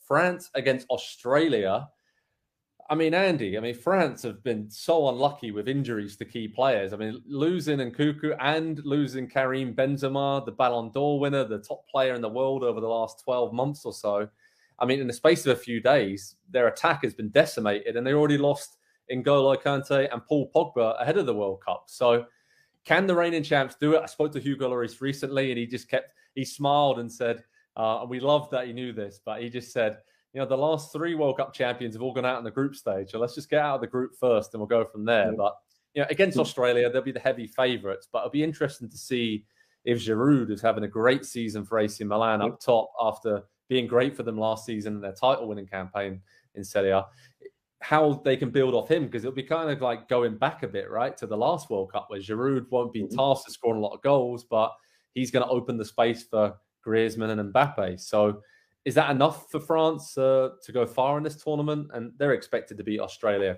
France against Australia. I mean, Andy, France have been so unlucky with injuries to key players. I mean, losing Nkunku and losing Karim Benzema, the Ballon d'Or winner, the top player in the world over the last 12 months or so. I mean, in the space of a few days, their attack has been decimated, and they already lost N'Golo Kante and Paul Pogba ahead of the World Cup. So can the reigning champs do it? I spoke to Hugo Lloris recently, and he smiled and said, and we loved that he knew this, but he just said, the last 3 World Cup champions have all gone out in the group stage. So let's just get out of the group first and we'll go from there. Yeah. But, against Australia, they'll be the heavy favourites. But it'll be interesting to see if Giroud is having a great season for AC Milan up top after being great for them last season in their title-winning campaign in Serie A, how they can build off him, because it'll be kind of like going back a bit, right, to the last World Cup where Giroud won't be tasked with scoring a lot of goals, but he's going to open the space for Griezmann and Mbappe. So is that enough for France to go far in this tournament? And they're expected to beat Australia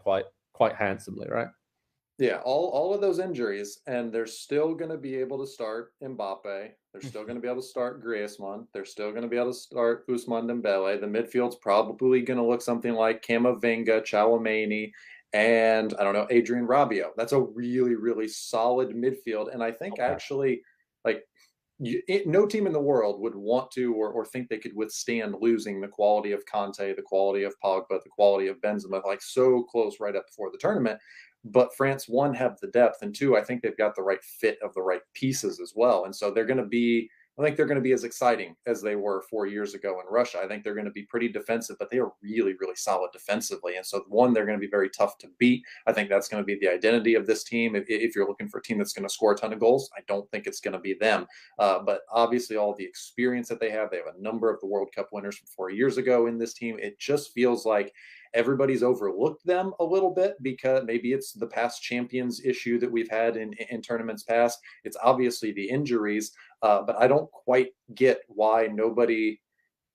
quite handsomely, right? Yeah, all of those injuries, and they're still going to be able to start Mbappe. They're still going to be able to start Griezmann. They're still going to be able to start Ousmane Dembele. The midfield's probably going to look something like Camavinga, Tchouaméni, and I don't know, Adrien Rabiot. That's a really, really solid midfield. And I think actually, no team in the world would want to or think they could withstand losing the quality of Kante, the quality of Pogba, the quality of Benzema, so close right up before the tournament. But France, 1, have the depth, and 2, I think they've got the right fit of the right pieces as well. And so they're going to be, I think they're going to be as exciting as they were 4 years ago in Russia. I think they're going to be pretty defensive, but they are really, really solid defensively. And so 1, they're going to be very tough to beat. I think that's going to be the identity of this team. If you're looking for a team that's going to score a ton of goals, I don't think it's going to be them. But obviously all the experience that they have a number of the World Cup winners from 4 years ago in this team. It just feels like everybody's overlooked them a little bit, because maybe it's the past champions issue that we've had in tournaments past. It's obviously the injuries, but I don't quite get why nobody,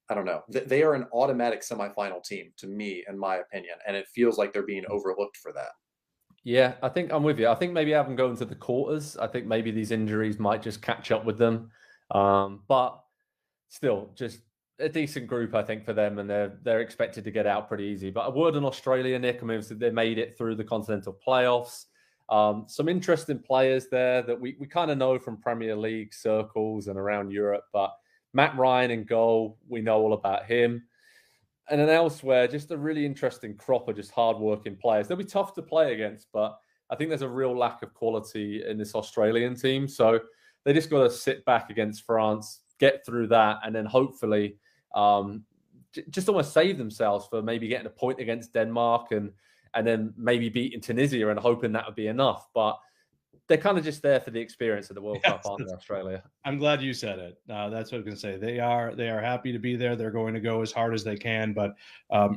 I don't know. They are an automatic semifinal team to me, in my opinion, and it feels like they're being overlooked for that. Yeah, I think I'm with you. I think maybe have them going to the quarters. I think maybe these injuries might just catch up with them. But still, just a decent group, I think, for them, and they're expected to get out pretty easy. But a word on Australia, Nick. I mean, they made it through the continental playoffs. Some interesting players there that we kind of know from Premier League circles and around Europe. But Matt Ryan in goal, we know all about him. And then elsewhere, just a really interesting crop of just hard-working players. They'll be tough to play against, but I think there's a real lack of quality in this Australian team. So they just got to sit back against France, get through that, and then hopefully just almost save themselves for maybe getting a point against Denmark and then maybe beating Tunisia and hoping that would be enough. But they're kind of just there for the experience of the World Cup, aren't they, Australia? I'm glad you said it. That's what I was going to say. They are happy to be there. They're going to go as hard as they can. But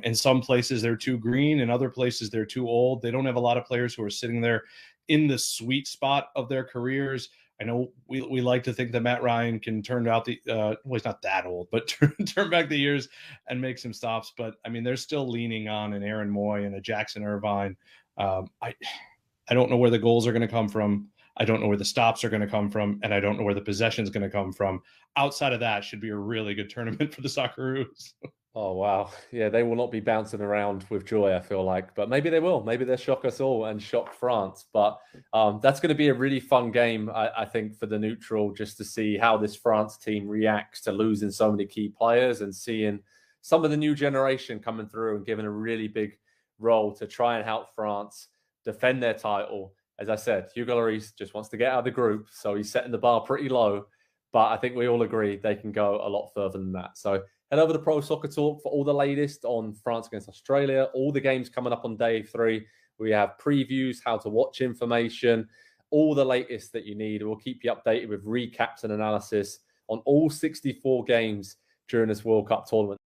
in some places, they're too green. In other places, they're too old. They don't have a lot of players who are sitting there in the sweet spot of their careers. I know we like to think that Matt Ryan can turn out well, he's not that old, but turn back the years and make some stops. But, I mean, they're still leaning on an Aaron Moy and a Jackson Irvine. I don't know where the goals are going to come from. I don't know where the stops are going to come from, and I don't know where the possession is going to come from. Outside of that, should be a really good tournament for the Socceroos. Oh, wow. Yeah, they will not be bouncing around with joy, I feel like. But maybe they will. Maybe they'll shock us all and shock France. But that's going to be a really fun game, I think, for the neutral, just to see how this France team reacts to losing so many key players and seeing some of the new generation coming through and giving a really big role to try and help France defend their title. As I said, Hugo Lloris just wants to get out of the group, so he's setting the bar pretty low. But I think we all agree they can go a lot further than that. So head over to Pro Soccer Talk for all the latest on France against Australia, all the games coming up on day 3. We have previews, how to watch information, all the latest that you need. We'll keep you updated with recaps and analysis on all 64 games during this World Cup tournament.